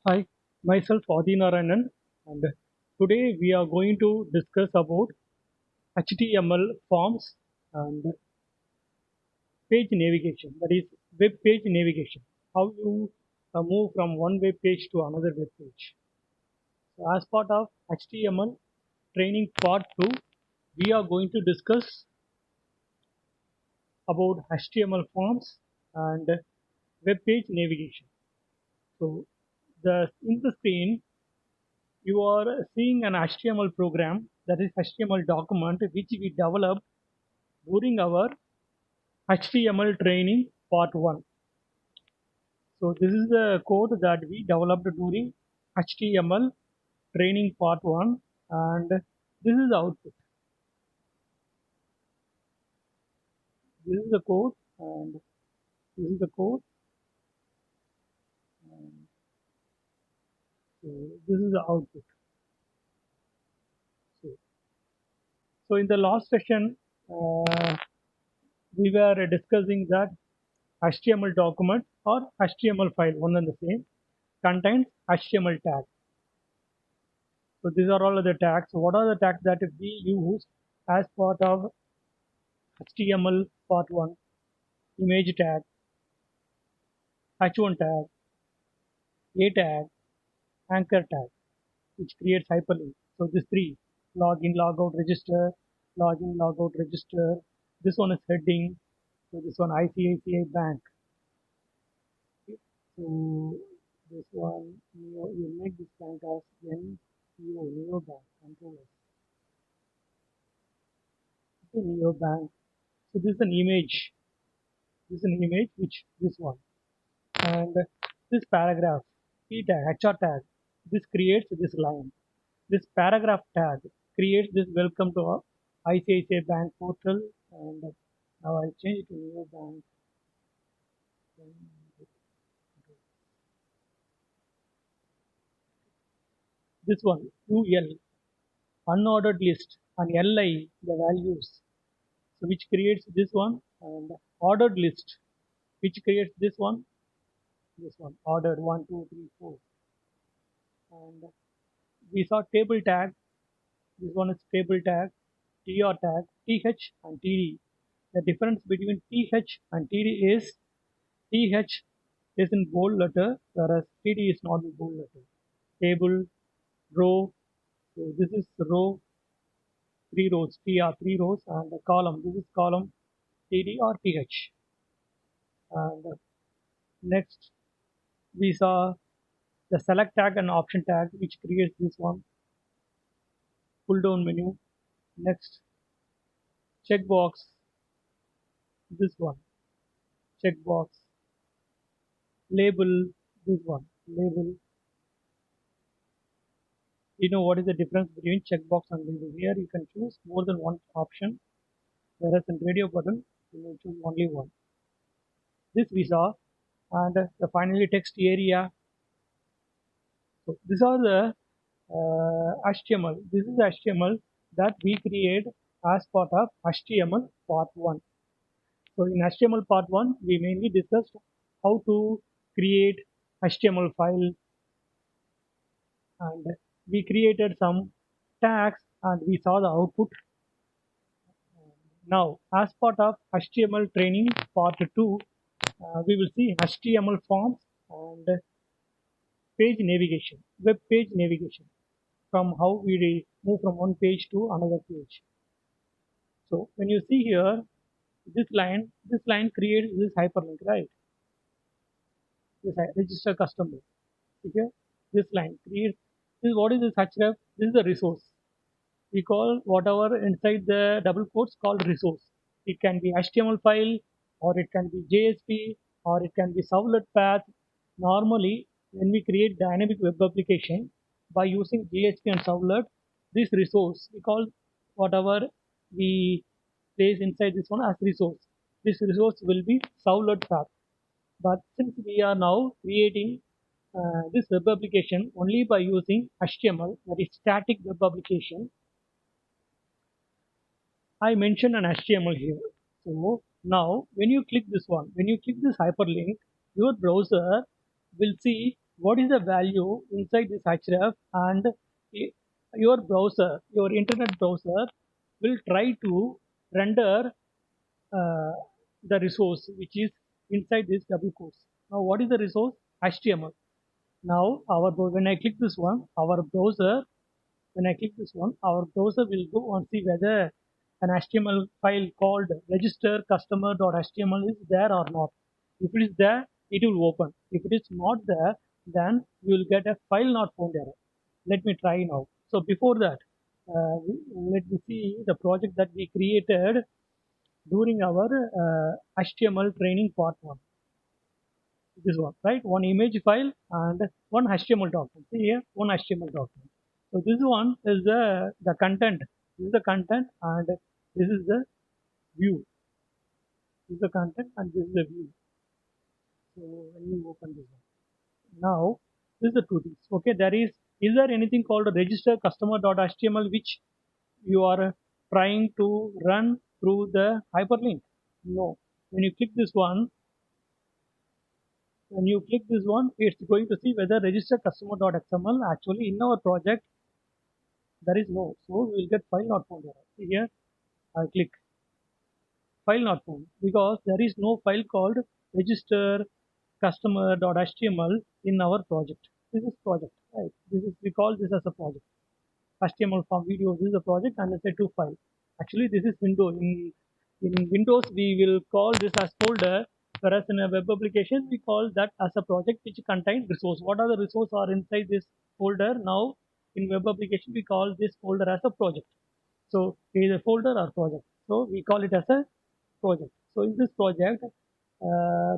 Hi, myself Adi Narayanan, and today we are going to discuss about HTML forms and page navigation. That is web page navigation. How you move from one web page to another web page. So as part of HTML training part 2, we are going to discuss about HTML forms and web page navigation. So the in the screen you are seeing an HTML program, that is HTML document, which we developed during our HTML training part 1. So this is the code that we developed during HTML training part 1, and this is the output. This is the code, and this is the code, and so this is the output. So in the last session, we were discussing that HTML document or HTML file, one and the same, contains HTML tag. So these are all the tags. What are the tags that we use as part of HTML part 1? Image tag, h1 tag, a tag, anchor tag, which creates hyperlink. So these three: login, logout, register, login, logout, register. This one is heading. So this one ICICI Bank. So this one you make this bank as Neo Bank. Control S. Neo Bank. So this is an image. This is an image which this one. And this paragraph p tag hr tag, this creates this line. This paragraph tag creates this welcome to our ICICI Bank portal. And now I'll change it to Neo Bank. This one ul unordered list and li the values, so which creates this one. And ordered list which creates this one ordered 1 2 3 4. And we saw table tag. This one is table tag, tr tag, th and td. The difference between th and td is th is in bold letter, whereas td is not in bold letter. Table, row. So this is row, three rows, tr, three rows, and the column. This is column, td or th. And next we saw the select tag and option tag, which creates this one pull down menu. Next, checkbox. This one checkbox. Label. This one label. You know what is the difference between checkbox and label? Here you can choose more than one option, whereas in radio button you may choose only one. This we saw. And the finally text area. So these are the HTML. This is HTML that we create as part of HTML part 1. So in HTML part 1, we mainly discussed how to create HTML file, and we created some tags and we saw the output. Now, as part of HTML training part 2, we will see HTML forms and page navigation, web page navigation, from how we move from one page to another page. So when you see here, this line creates this hyperlink, right? This register customer. Okay, this line creates this. What is this href? This is a resource. We call whatever inside the double quotes called resource. It can be HTML file, or it can be JSP, or it can be servlet path. Normally, when we create dynamic web application by using JSP and servlet, this resource we call whatever we place inside this one as resource. This resource will be servlet path. But since we are now creating this web application only by using HTML, that is static web application, I mentioned an HTML here. So now when you click this one, when you click this hyperlink, your browser will see what is the value inside this href, and your browser, your internet browser will try to render uh, the resource which is inside this double quotes. Now what is the resource? HTML. Now when I click this one, our browser, when I click this one, our browser will go and see whether an HTML file called register customer.html is there or not. If it is there, it will open. If it is not there, then you will get a file not found error. Let me try now. So before that, let me see the project that we created during our HTML training part 1. This one, right? One image file and one HTML document. See here, one HTML document. So this one is the content. This is the content and this is the view. This is the content and this is the view. So when you open this one, now this is the two things. Okay, is there anything called a register customer.html which you are trying to run through the hyperlink? No. When you click this one, it's going to see whether register customer.xml. Actually, in our project, there is no. So we will get file not found error. See here, I click file not found because there is no file called register customer.html in our project. This is project, right? We call this as a project. HTML form video. This is a project and it's a two file. Actually, this is window. In Windows, we will call this as folder, whereas in a web application, we call that as a project which contains resource. What are the resources are inside this folder? Now, in web application, we call this folder as a project. So, either folder or project. So, we call it as a project. So, in this project,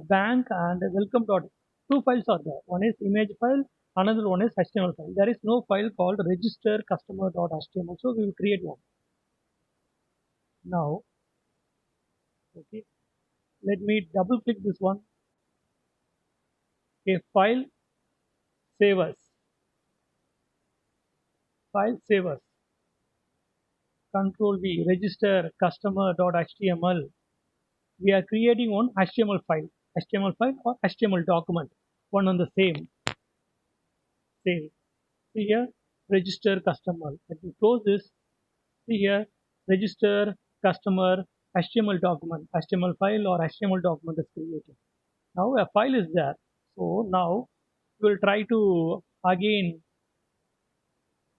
bank and welcome dot two files are there. One is image file, another one is HTML file. There is no file called register customer.html. So, we will create one. Now, okay, let me double click this one. A file save as. File save as. Control V, register customer.html. We are creating one HTML file or HTML document, one on the same. Save. See here, register customer. Let me close this. See here, register customer HTML document, HTML file or HTML document is created. Now a file is there. So now we will try to again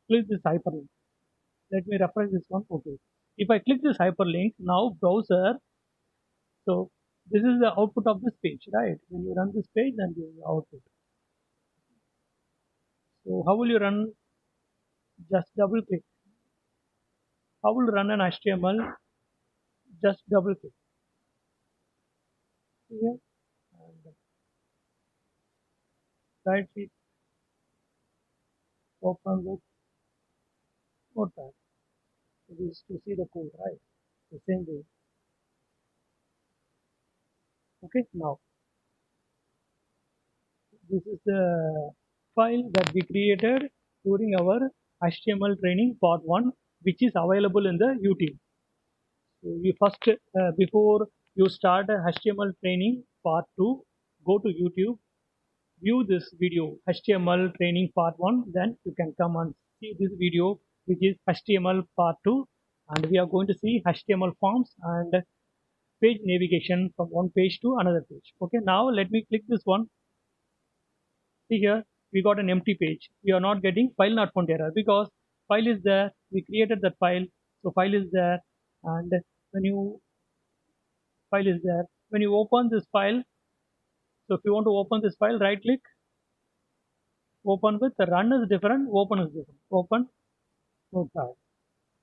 click this hyperlink. Let me refresh this one. Okay. If I click this hyperlink, now browser, so this is the output of this page, right? When you run this page, then this is the output. So how will you run? Just double click. How will you run an HTML? Just double click here and right click, open with notepad. So this is to see the code, right? The same way. Okay, now this is the file that we created during our HTML training part 1, which is available in the YouTube. So you first, before you start HTML training part 2, go to YouTube, view this video HTML training part 1, then you can come and see this video which is HTML part 2, and we are going to see HTML forms and page navigation from one page to another page. Okay, now let me click this one. See here, we got an empty page. We are not getting file not found error because file is there. We created that file, so file is there, and when you file is there, when you open this file, so if you want to open this file, right click, open with, the run is different, open is different. Open notepad.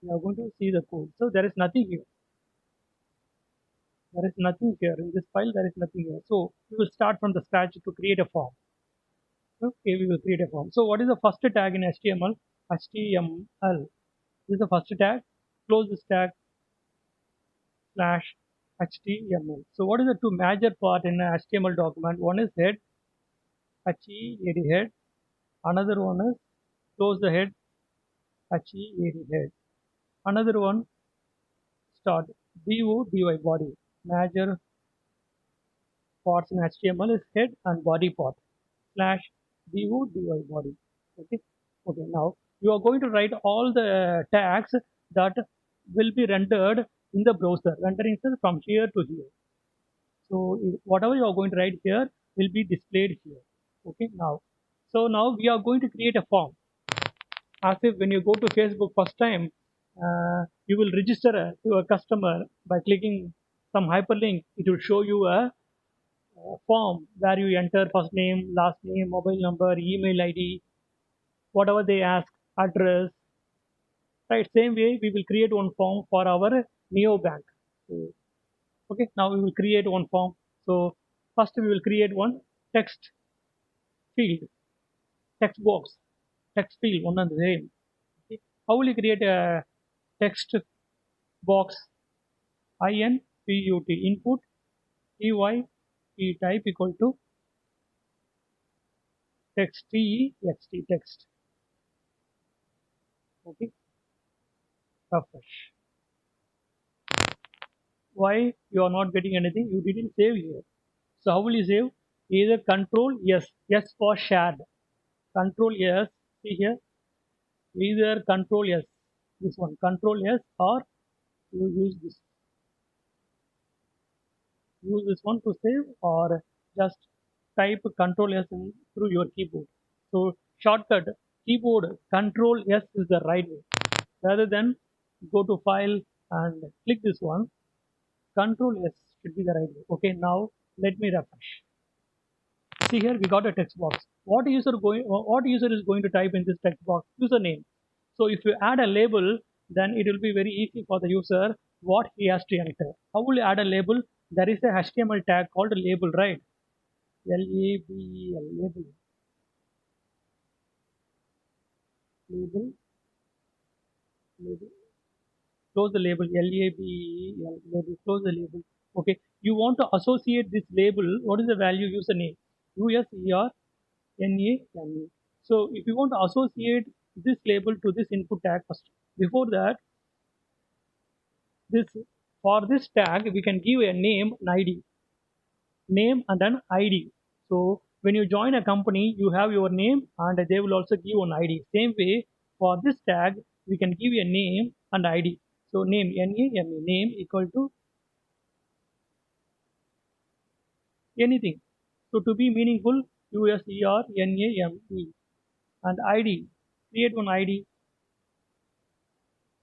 We are going to see the code. So there is nothing here. There is nothing here in this file. There is nothing here. So we will start from the scratch to create a form. Okay, we will create a form. So what is the first tag in HTML? HTML. This is the first tag. Close this tag slash HTML. So what is the two major part in a HTML document? One is head, HEAD head. Another one is close the head, HEAD head. Another one start, BODY body. Major parts in HTML is head and body part slash do dy body. Okay. Okay. Now you are going to write all the tags that will be rendered in the browser. Rendering is from here to here. So whatever you are going to write here will be displayed here. Okay. Now, so now we are going to create a form. As if when you go to Facebook first time, you will register to a customer by clicking some hyperlink. It will show you a form where you enter first name, last name, mobile number, email ID, whatever they ask, address. Right. Same way, we will create one form for our neobank. So, okay. Now we will create one form. So first we will create one text field, text box, text field, one and the same. Okay. How will you create a text box? input input ty type equal to text text. Okay. Refresh. Why you are not getting anything? You didn't save here. So how will you save? Either control yes for shared. Control yes. See here. Either control yes. This one control yes, or you use this one to save, or just type control S through your keyboard. So shortcut keyboard control S is the right way. Rather than go to file and click this one, control S should be the right way. Okay, now let me refresh. See here we got a text box. What user is going to type in this text box? Username. So if you add a label, then it will be very easy for the user what he has to enter. How will you add a label? There is a HTML tag called label, right? Label, label, label. Close the label. Label. Label. Close the label. Okay. You want to associate this label. What is the value username? USERNAME. So if you want to associate this label to this input tag first, before that, this for this tag we can give a name, an ID, name and an ID. So when you join a company, you have your name and they will also give an ID. Same way for this tag, we can give a name and ID. So name NAME, name equal to anything. So to be meaningful, USERNAME, and ID, create one ID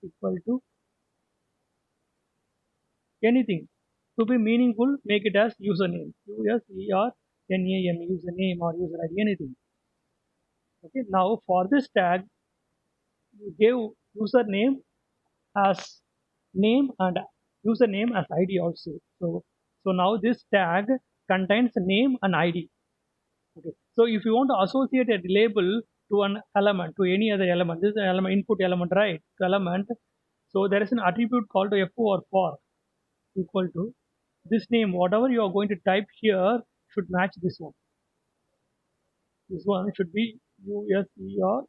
equal to anything. To be meaningful, make it as username, USERNAME, username or user ID, anything. Okay. Now for this tag, you give username as name and username as ID also. So now this tag contains name and ID. Okay. So if you want to associate a label to an element, to any other element, this is an element, input element, right? To element. So there is an attribute called to fo or for equal to this name. Whatever you are going to type here should match this one. This one should be USERNAME.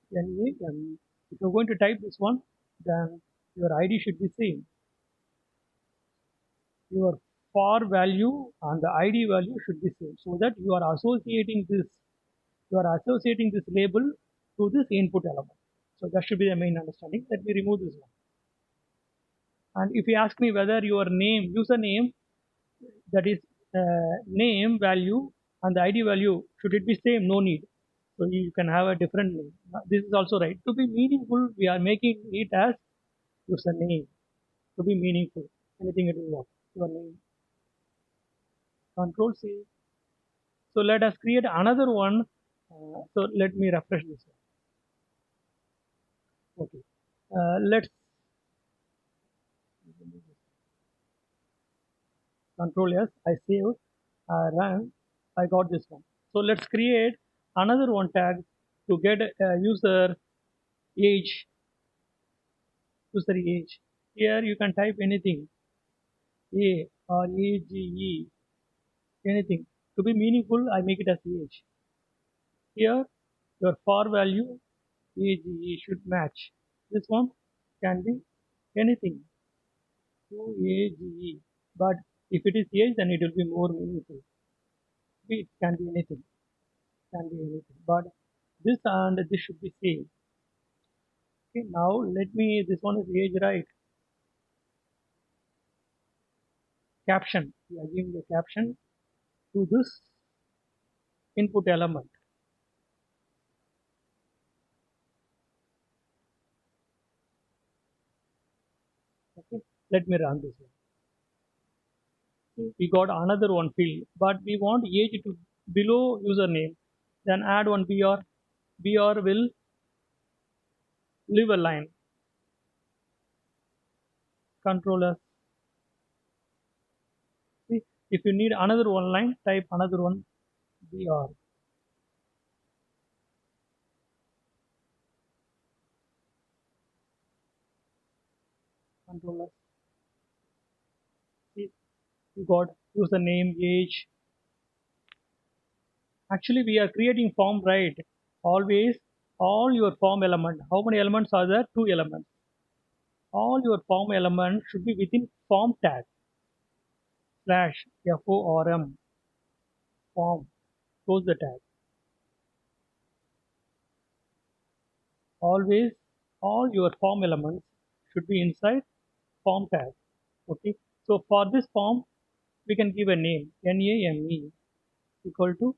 If you're going to type this one, then your ID should be same. Your for value and the ID value should be same, so that you are associating this label to this input element. So that should be the main understanding. Let me remove this one. And if you ask me whether your name, username, that is name value and the ID value, should it be same? No need. So you can have a different name. This is also right. To be meaningful, we are making it as username. To be meaningful, anything it will work. Your name. Control C. So let us create another one. So let me refresh this one. Okay. Let's control S. I saved, run. I got this one. So let's create another one tag to get user age. User age. Here you can type anything, A or AGE, anything. To be meaningful, I make it as age. Here, your for value AGE should match. This one can be anything to AGE. But if it is age, then it will be more meaningful. It can be anything. Can be anything. But this and this should be same. Okay, now let me, this one is age, right? Caption, we are giving the caption to this input element. Okay, let me run this one. We got another one field, but we want age to below username. Then add one br. Br will leave a line. Control. See, if you need another one line, type another one br. Control. See, you got username, age. Actually, we are creating form, right? Always, all your form element. How many elements are there? Two elements. All your form elements should be within form tag slash form form. Close the tag. Always, all your form elements should be inside form tag. Okay. So for this form, we can give a name name equal to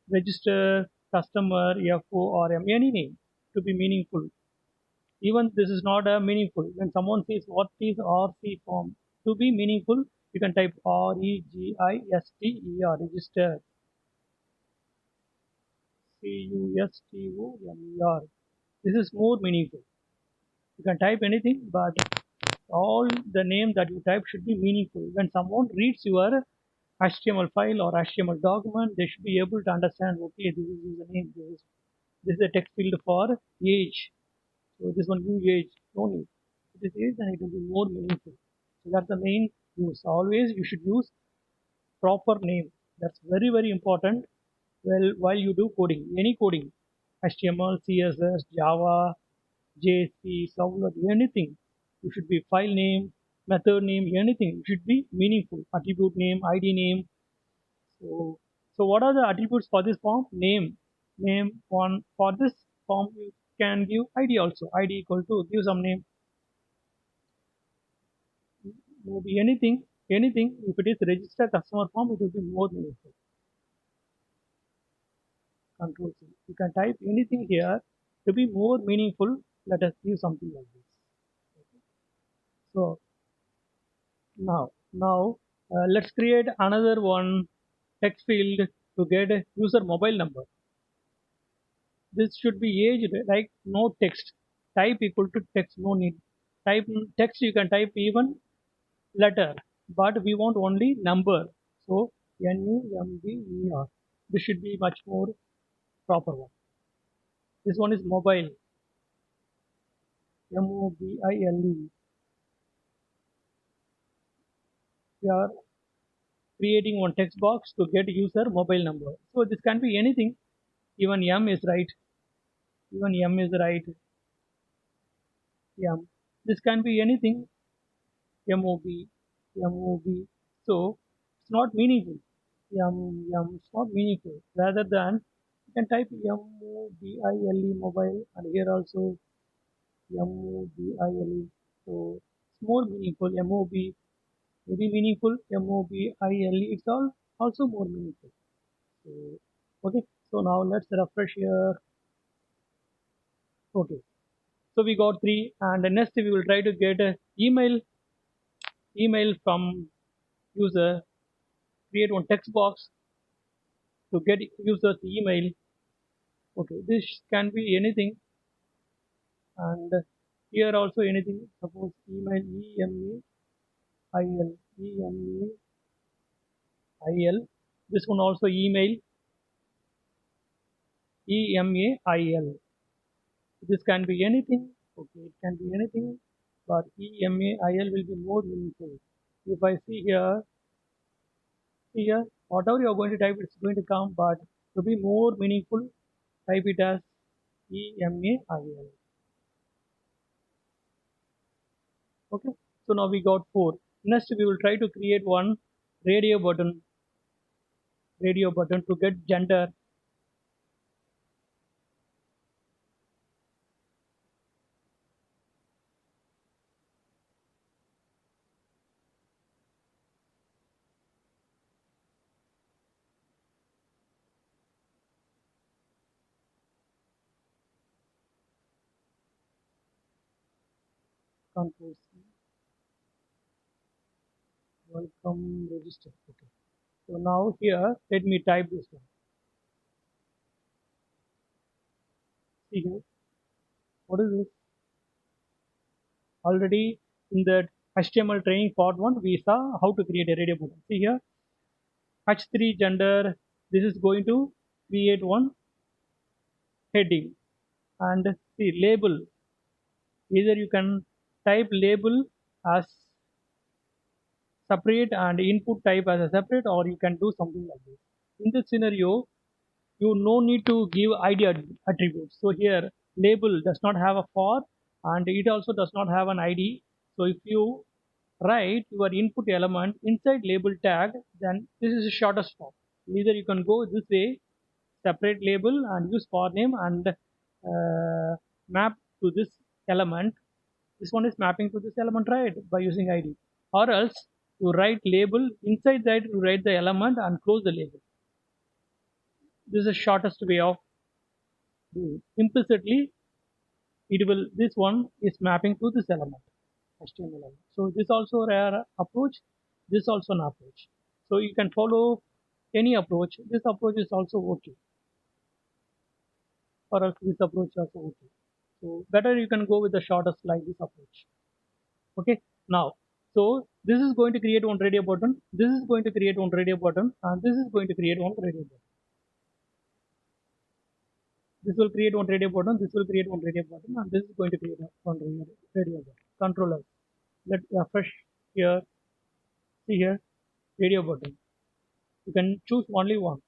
register customer form, any name to be meaningful. Even this is not a meaningful. When someone says what is RC form, to be meaningful, you can type register, register, customer. This is more meaningful. You can type anything, but all the name that you type should be meaningful. When someone reads your HTML file or HTML document, they should be able to understand, okay, this is username, this is a text field for age. So this one new age, no need. It is age, and it will be more meaningful. So that's the main use. Always you should use proper name. That's very, very important. Well, while you do coding, any coding, HTML, CSS, Java, JSP, Servlet, anything, you should be file name, method name, anything should be meaningful. Attribute name, ID name. So what are the attributes for this form? Name one. For this form, you can give ID also. ID equal to, give some name, maybe anything. If it is registered customer form, it will be more meaningful. Control C. You can type anything here to be more meaningful. Let us give something like this. So now let's create another one text field to get a user mobile number. This should be aged like no text. Type equal to text, no need. Type text, you can type even letter, but we want only number. So number. This should be much more proper one. This one is mobile. Mobile. We are creating one text box to get user mobile number. So this can be anything. Even M is right. Even M is right. M. This can be anything. Mob. So it's not meaningful. It's not meaningful. Rather than you can type mobile mobile, and here also mobile. So it's more meaningful. Mob, very meaningful. Mobile. It's all also more meaningful. So okay. So now let's refresh here. Okay. So we got three, and next we will try to get a email from user. Create one text box to get users email. Okay, this can be anything, and here also anything. Suppose email email. This one also email email. This can be anything. Okay, it can be anything, but email will be more meaningful. If I see here, whatever you are going to type, it's going to come, but to be more meaningful, type it as email. Okay, so now we got four. Next we will try to create one radio button. radio button to get gender. Control C. Welcome register. Okay. So now here, let me type this one. See here. What is this? Already in the HTML training part 1, we saw how to create a radio button. See here, H3 gender. This is going to create one heading, and see label. Either you can type label as separate and input type as a separate, or you can do something like this. In this scenario, you no need to give id attributes. So here label does not have a for, and it also does not have an id. So if you write your input element inside label tag, then this is the shortest form. Either you can go this way, separate label and use for name and map to this element. This one is mapping to this element, right, by using id. Or else you write label inside that, you write the element and close the label. This is the shortest way of doing. Implicitly it will, this one is mapping to this element, HTML element. So this also a rare approach, this also an approach. So you can follow any approach. This approach is also okay, or else this approach is also okay. So better you can go with the shortest like this approach. Okay. Now, so this is going to create one radio button, this is going to create one radio button, and this is going to create one radio button. This will create one radio button, this will create one radio button, and this is going to create one radio button. Controller. Let's refresh here. See here, radio button. You can choose only one.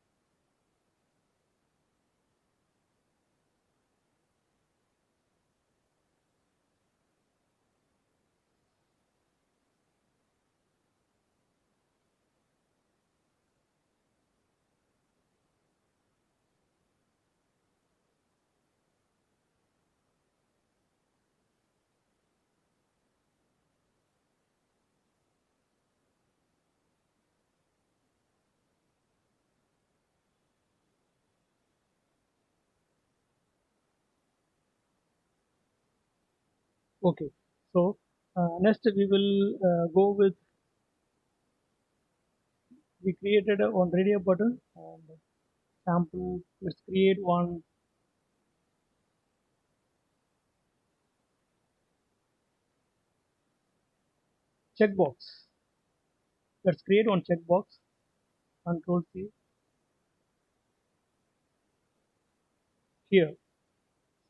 Okay. So next we will go with, we created one radio button and sample. Let's create one checkbox. Let's create one checkbox. Control C here.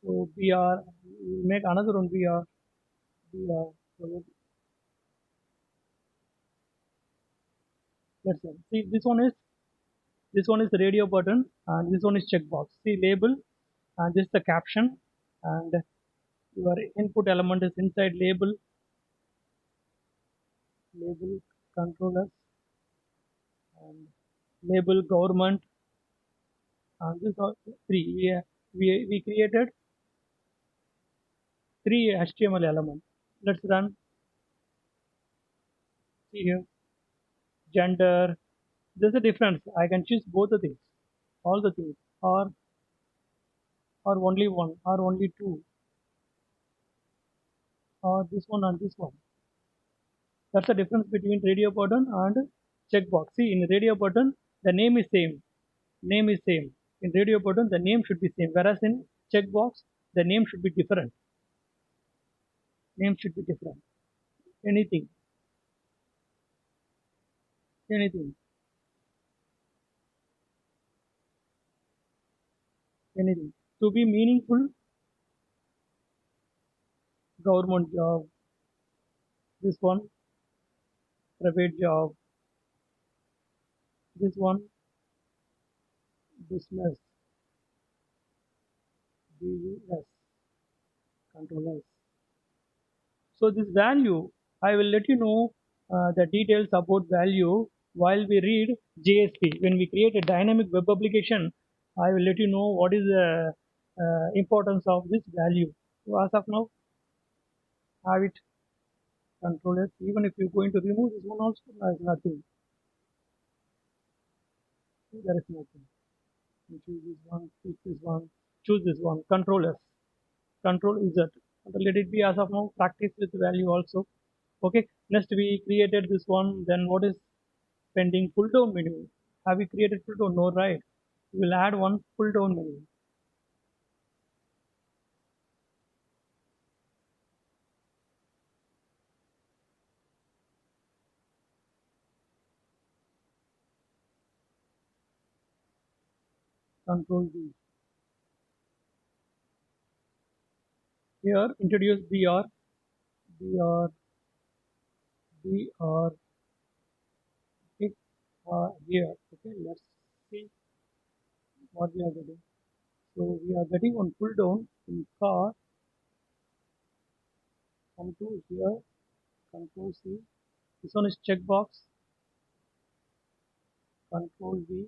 So BR, we'll make another one BR. So let's see, this one is the radio button and this one is checkbox. See label, and this is the caption, and your input element is inside label, label controllers, and label government, and this are three. We created three HTML elements. Let's run. See here, gender. There's a difference. I can choose both the things, all the things, or only one, or only two, or this one and this one. That's the difference between radio button and checkbox. See, in radio button, the name is same. Name is same. In radio button, the name should be same. Whereas in checkbox, the name should be different. Name should be different. Anything, anything, anything. To be meaningful, government job. This one, private job. This one, business. BUS, controllers. So this value, I will let you know the details about value while we read JSP. When we create a dynamic web application, I will let you know what is the importance of this value. So as of now, have it controllers. Even if you're going to remove this one also, there is nothing. There is nothing. You choose this one, choose this one, choose this one. Controllers. Control Z. Let it be as of now. Practice with value also. Okay. Next we created this one. Then what is pending? Pull down menu. Have we created pull down? No, right. We will add one pull down menu. Control V. Here introduce BR, BR, BR. Okay. Here. Okay. Let's see what we are getting. So we are getting one pull down in car. Come to here. Control C. This one is checkbox. Control V.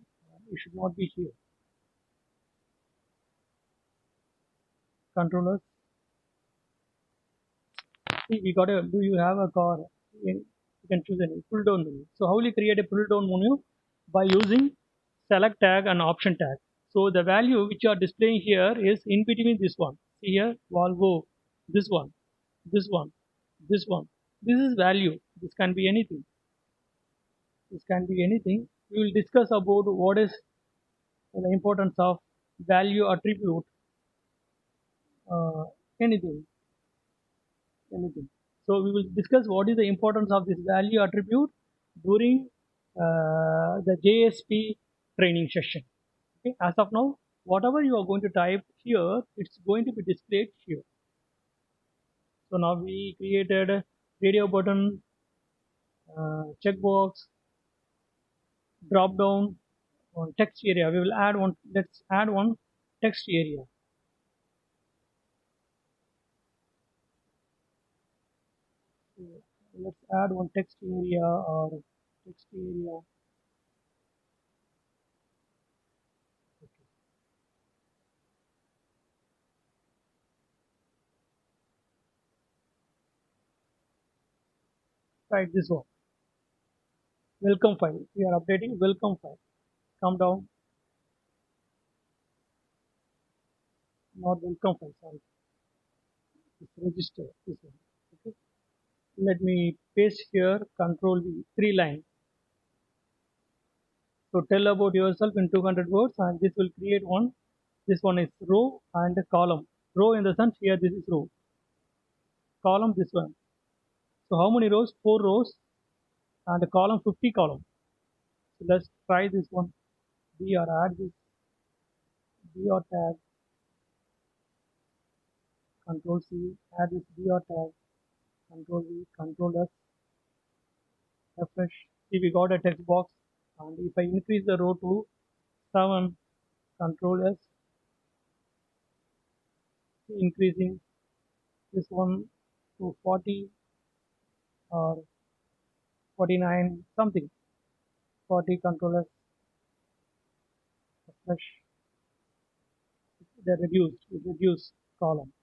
It should not be here. Controllers. See, we got a. Do you have a car? You can choose any pull down menu. So how will you create a pull down menu? By using select tag and option tag. So the value which you are displaying here is in between this one. See here, Volvo, this one, this one, this one. This is value. This can be anything. This can be anything. We will discuss about what is the importance of value attribute. Uh, anything, anything. So we will discuss what is the importance of this value attribute during the JSP training session. Okay, as of now, whatever you are going to type here, it's going to be displayed here. So now we created radio button, checkbox, drop down on text area. We will add one. Let's add one text area. So let's add one text area or text area. Okay. Right, this one. Welcome file. We are updating welcome file. Come down. Not welcome file. Sorry. It's register. This one. Okay. Let me paste here. Control V. 3 line. So tell about yourself in 200 words, and this will create one. This one is row and column. Row in the sense here this is row. Column this one. So how many rows? 4 rows and a column 50 column. So let's try this one. BR add this BR tag. Control C add this BR tag. Control V. Control S. Refresh. See we got a text box, and if I increase the row to 7, Control S, increasing this one to 40 or 49 something. 40, Control S, refresh. The reduce column.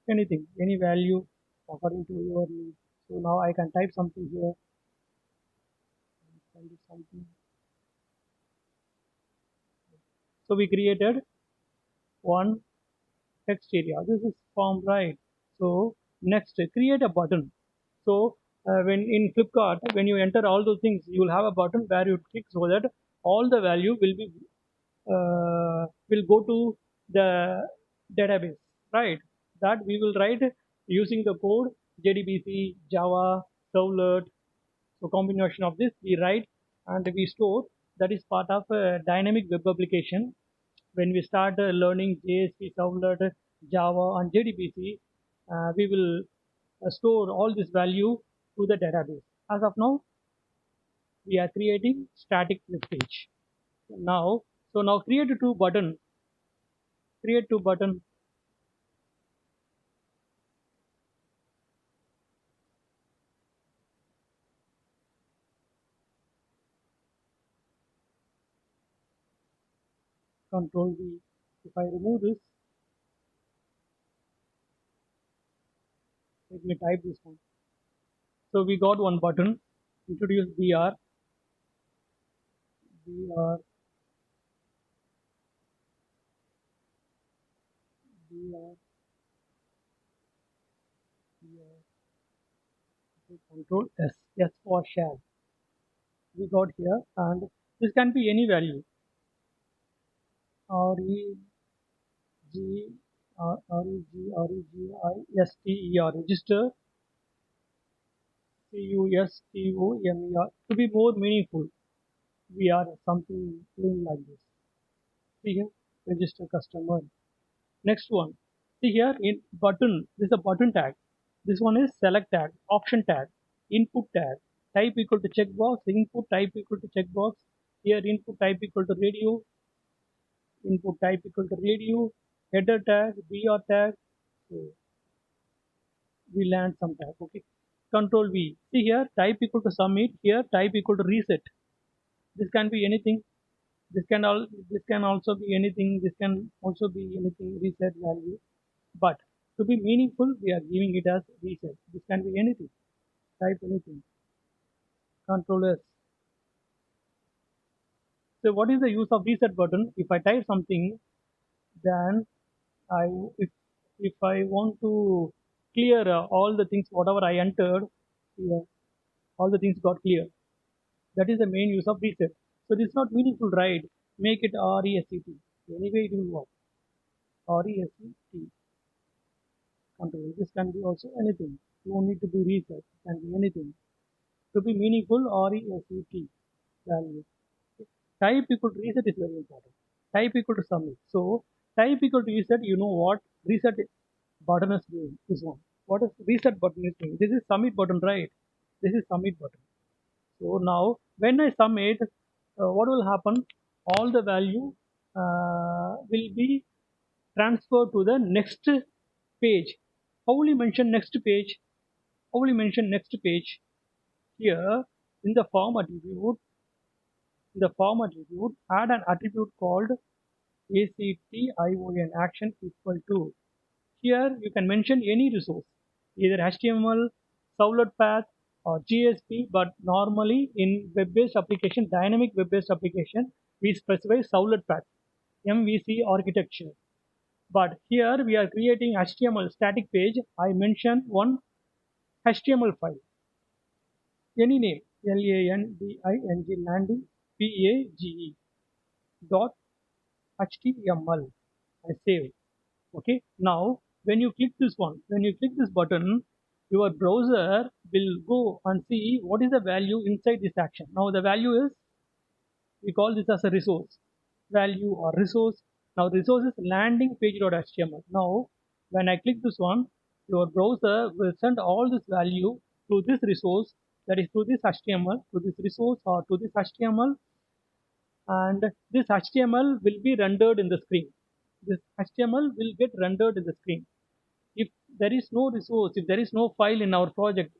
Anything, any value according to your need. So now I can type something here. Something. So we created one text area. This is form, right? So next, create a button. So when in Flipkart, when you enter all those things, you will have a button where you click so that all the value will go to the database, right? That we will write using the code JDBC, Java, Servlet. So combination of this we write and we store. That is part of a dynamic web application. When we start learning JSP, Servlet, Java, and JDBC, we will store all this value to the database. As of now, we are creating static web page. Now, so now create two button. Create two button. Control V. If I remove this, let me type this one. So we got one button, introduce BR, BR, BR, BR, Control S, S for share. We got here, and this can be any value. R E G R E G R E G I S T E R, register, CUSTOMER. To be more meaningful, we are something doing like this. See here, register customer. Next one. See here in button, this is a button tag. This one is select tag, option tag, input tag, type equal to checkbox, input type equal to checkbox. Here input type equal to radio, input type equal to radio, header tag, BR tag. So we land some tag. Okay. Control V. See here type equal to submit. Here type equal to reset. This can be anything. This can also be anything. This can also be anything. Reset value. But to be meaningful, we are giving it as reset. This can be anything. Type anything. Control S. So what is the use of reset button? If I type something, then I if if I want to clear all the things whatever I entered here, all the things got clear. That is the main use of reset. So this is not meaningful, right? Make it reset. Anyway, it will work. Reset. Control. This can be also anything. You don't need to be reset. It can be anything. To be meaningful, reset value. Type equal to reset is very important. Type equal to submit. So type equal to reset, you know what reset button is doing. This one. What is reset button is doing? This is submit button, right? This is submit button. So now when I submit, what will happen? All the value will be transferred to the next page. How will you mention next page? How will you mention next page? Here in the form attribute, add an attribute called ACTION, action equal to. Here you can mention any resource, either HTML, Servlet path, or JSP, but normally in web-based application, dynamic web-based application, we specify Servlet path, MVC architecture. But here we are creating HTML static page. I mention one HTML file, any name, LANDING, landing, PAGE dot HTML. I save. Okay. Now, when you click this one, when you click this button, your browser will go and see what is the value inside this action. Now, the value is, we call this as a resource value or resource. Now, resource is landing page.html. Now, when I click this one, your browser will send all this value to this resource, that is to this HTML, to this resource or to this HTML, and this HTML will be rendered in the screen. This HTML will get rendered in the screen. If there is no resource, if there is no file in our project,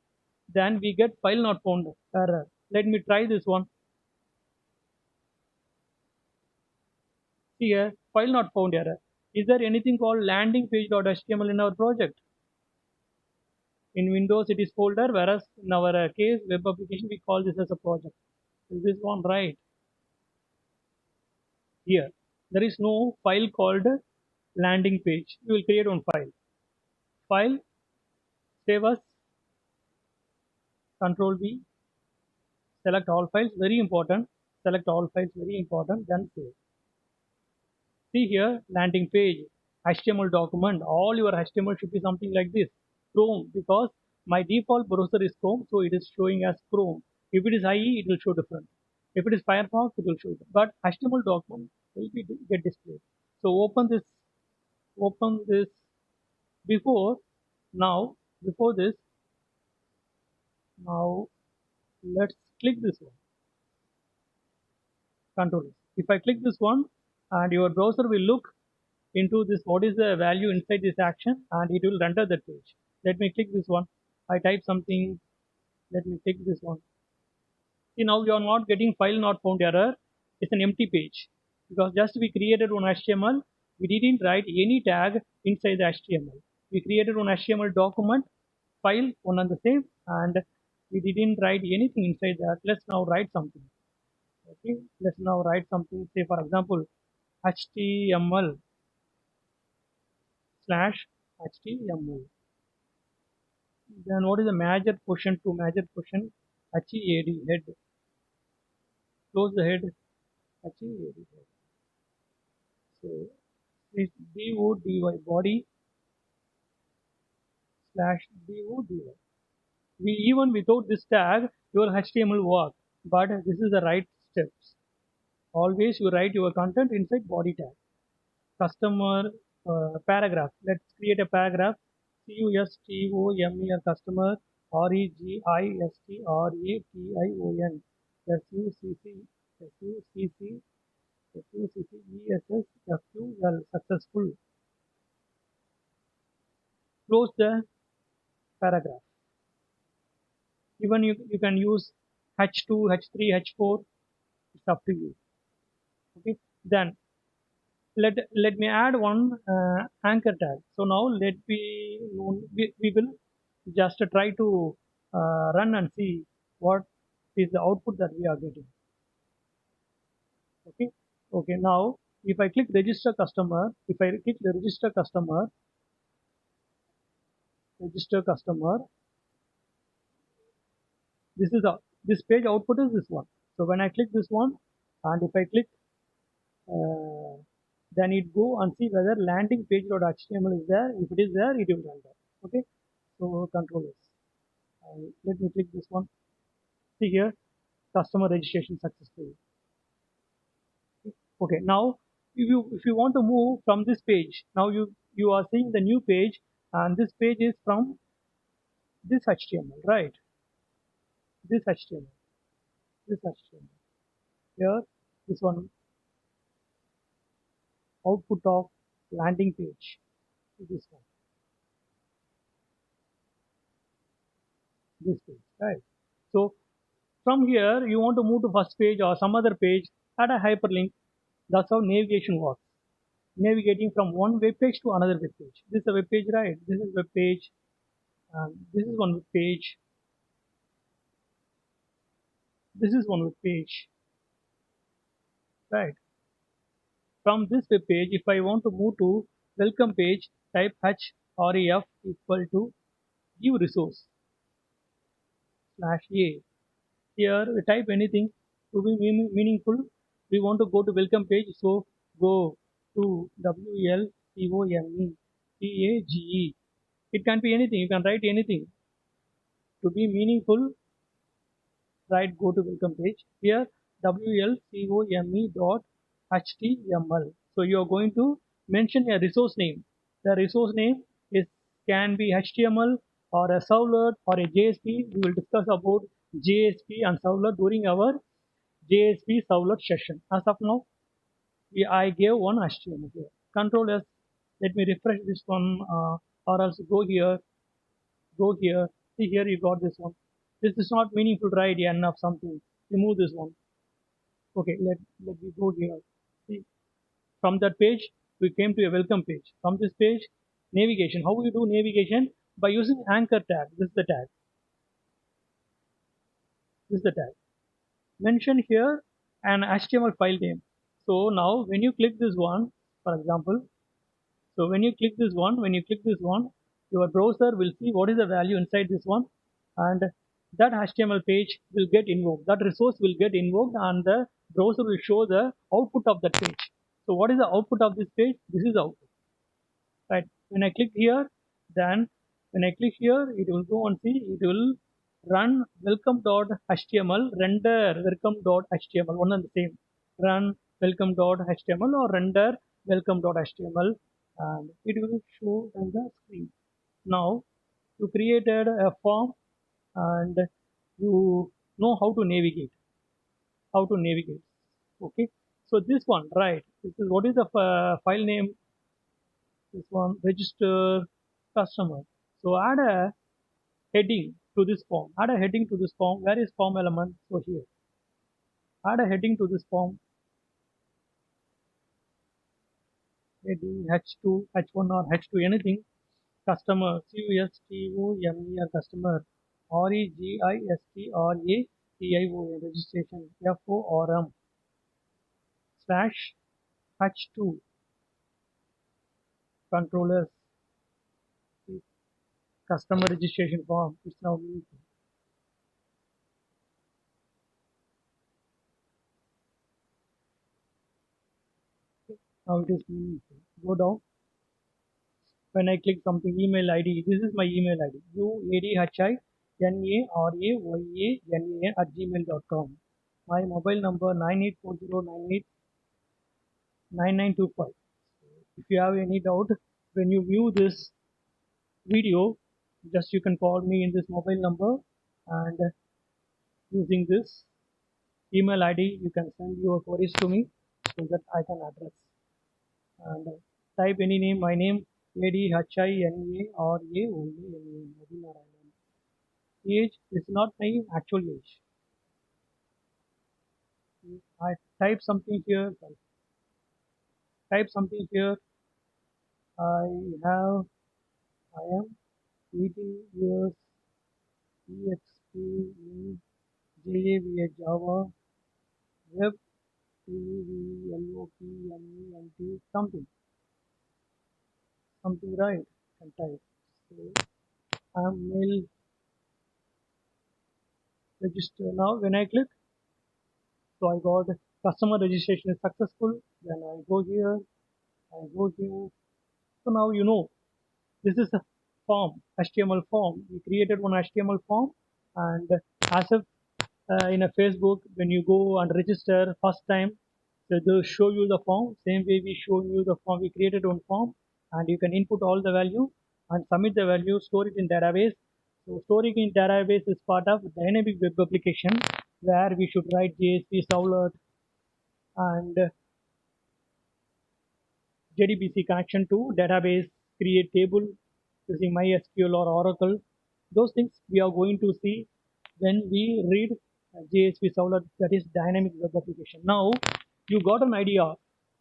then we get file not found error. Let me try this one. Here, file not found error. Is there anything called landing page.html in our project? In Windows, it is folder, whereas in our case, web application, we call this as a project. Is this one right? Here, there is no file called landing page. You will create one file. File, save as, Control V, select all files, very important. Select all files, very important, then save. See here, landing page, HTML document, all your HTML should be something like this. Chrome, because my default browser is Chrome, so it is showing as Chrome. If it is IE, it will show different. If it is Firefox, it will show different. But HTML document will be get displayed. So open this before, now, before this, now let's click this one. Control. If I click this one, and your browser will look into this, what is the value inside this action, and it will render that page. Let me click this one. I type something. Let me click this one. See, now you are not getting file not found error. It's an empty page. because just we created one HTML, we didn't write any tag inside the HTML. We created one HTML document file, one and the same, and we didn't write anything inside that. Let's now write something. Okay, let's now write something. Say for example, HTML slash HTML. Then what is the major question to major question? HEAD head. Close the head. HEAD head. So this DODY body slash DODY. We even without this tag, your HTML work, but this is the right steps. Always you write your content inside body tag. Customer paragraph. Let's create a paragraph. CUSTOMER customer REGISTRATION SUCC successful. Close the paragraph. Even you can use H2, H3, H4. It's up to you. Okay. Then let me add one anchor tag. So now we will just try to run and see what is the output that we are getting. Okay. Okay. Now if I click register customer, if I click the register customer, this page output is this one. So when I click this one, and if I click uh, then it go and see whether landing page.html is there. If it is there, it will render. Okay. So control S. Let me click this one. See here, customer registration successful. Okay. Now if you want to move from this page, now you are seeing the new page, and this page is from this HTML, right? This HTML, this HTML. Here, this one, output of landing page. This one, this page, right? So from here, you want to move to first page or some other page, add a hyperlink. That's how navigation works. Navigating from one web page to another web page. This is a web page, right? This is web page. This is one web page. This is one web page, right? From this web page, if I want to move to welcome page, type href equal to give resource slash a. Here we type anything to be meaningful. We want to go to welcome page, so go to WLCOME. It can be anything. You can write anything to be meaningful. Right, go to welcome page. Here WLCOME dot HTML. So you are going to mention a resource name. The resource name is can be HTML or a servlet or a JSP. We will discuss about JSP and servlet during our JSP servlet session. As of now, I gave one HTML here. Control S. Let me refresh this one, or else go here, go here. See here, you got this one. This is not meaningful, right? N of something. Remove this one. Okay, let me go here. See, from that page, we came to a welcome page. From this page, navigation. How we do navigation? By using anchor tag. This is the tag. This is the tag. Mention here an HTML file name. So now when you click this one, for example, so when you click this one, your browser will see what is the value inside this one, and that HTML page will get invoked. That resource will get invoked, and the browser will show the output of that page. So what is the output of this page? This is the output, right? When I click here, then when I click here, it will go and see, it will run welcome.html, render welcome.html, one and the same. Run welcome.html or render welcome.html, and it will show on the screen. Now you created a form, and you know how to navigate. How to navigate. Okay. So this one, right? This is what is the file name? This one, register customer. So add a heading to this form. Add a heading to this form. Where is form element? So here. Add a heading to this form. maybe H2, H1 or H2 anything. Customer, customer, customer, registration, registration, FORM slash H2 controllers, customer registration form. It's now meaningful. Now it is meaningful. Go down. When I click something, email ID, this is my email ID, UADHINARAYANAN@gmail.com. My mobile number 9840989925. If you have any doubt, when you view this video, just you can call me in this mobile number, and using this email ID, you can send your queries to me so that I can address. And type any name, my name, ADHINARAYANAN. Age is not my actual age. I type something here. Type something here. I have. I am 18 years EXP in JAVA Java Web development something right. Can type. So I am mail register now. When I click, so I got customer registration is successful. Then I go here. I go here. So now you know this is a form, HTML form. We created one HTML form, and as if in a Facebook, when you go and register first time, so they show you the form. Same way we show you the form. We created one form, and you can input all the value and submit the value, store it in database. So storing in database is part of dynamic web application where we should write JSP, Servlet, and JDBC connection to database, create table using MySQL or Oracle. Those things we are going to see when we read JSP Servlet, that is dynamic web application. Now you got an idea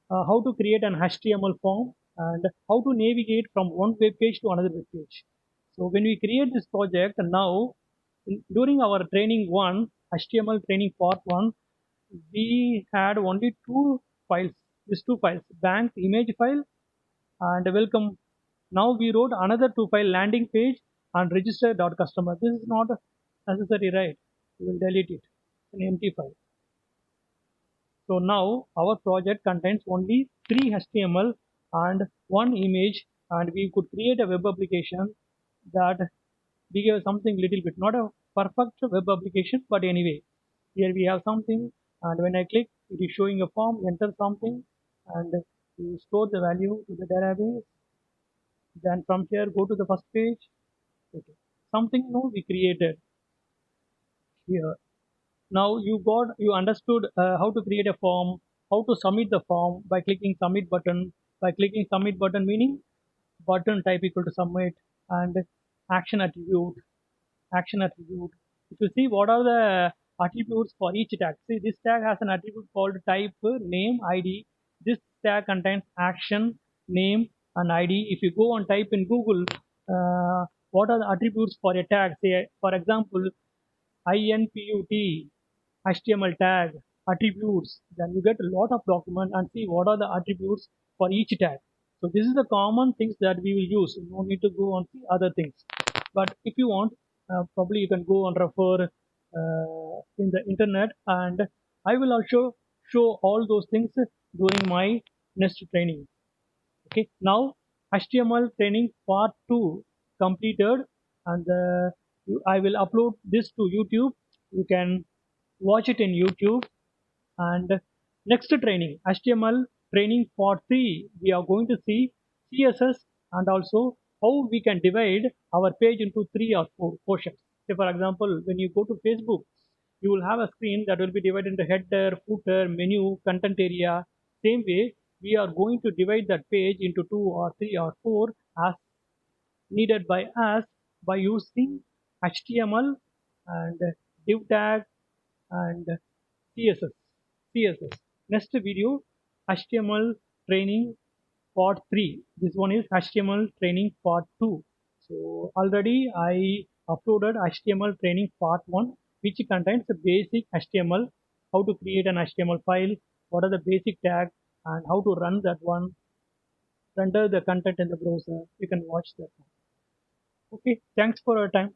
how to create an HTML form and how to navigate from one web page to another web page. So when we create this project now, during our training one, HTML training part one, we had only two files, these two files, bank image file and welcome. Now we wrote another two file, landing page and register.customer. This is not necessary, right? We will delete it, an empty file. So now our project contains only three HTML and one image, and we could create a web application that we give something little bit, not a perfect web application, but anyway, here we have something, and when I click, it is showing a form, enter something, and you store the value to the database. Then from here, go to the first page. Okay. Something new we created here. Now you understood how to create a form, how to submit the form by clicking submit button. By clicking submit button meaning button type equal to submit, and action attribute, action attribute. If you see what are the attributes for each tag. See, this tag has an attribute called type name ID. This tag contains action, name, and ID. If you go and type in Google, what are the attributes for a tag? Say, for example, INPUT, HTML tag, attributes. Then you get a lot of document and see what are the attributes for each tag. So this is the common things that we will use. You don't need to go on see other things. But if you want, probably you can go and refer in the internet, and I will also show all those things during my next training. Okay, now HTML training part 2 completed, and I will upload this to YouTube. You can watch it in YouTube. And next training, HTML training part 3, we are going to see CSS and also how we can divide our page into 3 or 4 portions. Say for example, when you go to Facebook, you will have a screen that will be divided into header, footer, menu, content area. Same way, we are going to divide that page into 2 or 3 or 4 as needed by us by using HTML and div tag and CSS. CSS. Next video, HTML training part 3. This one is HTML training part 2. So already I uploaded HTML training part 1, which contains the basic HTML, how to create an HTML file, what are the basic tags, and how to run that one, render the content in the browser. You can watch that one. Okay, thanks for your time.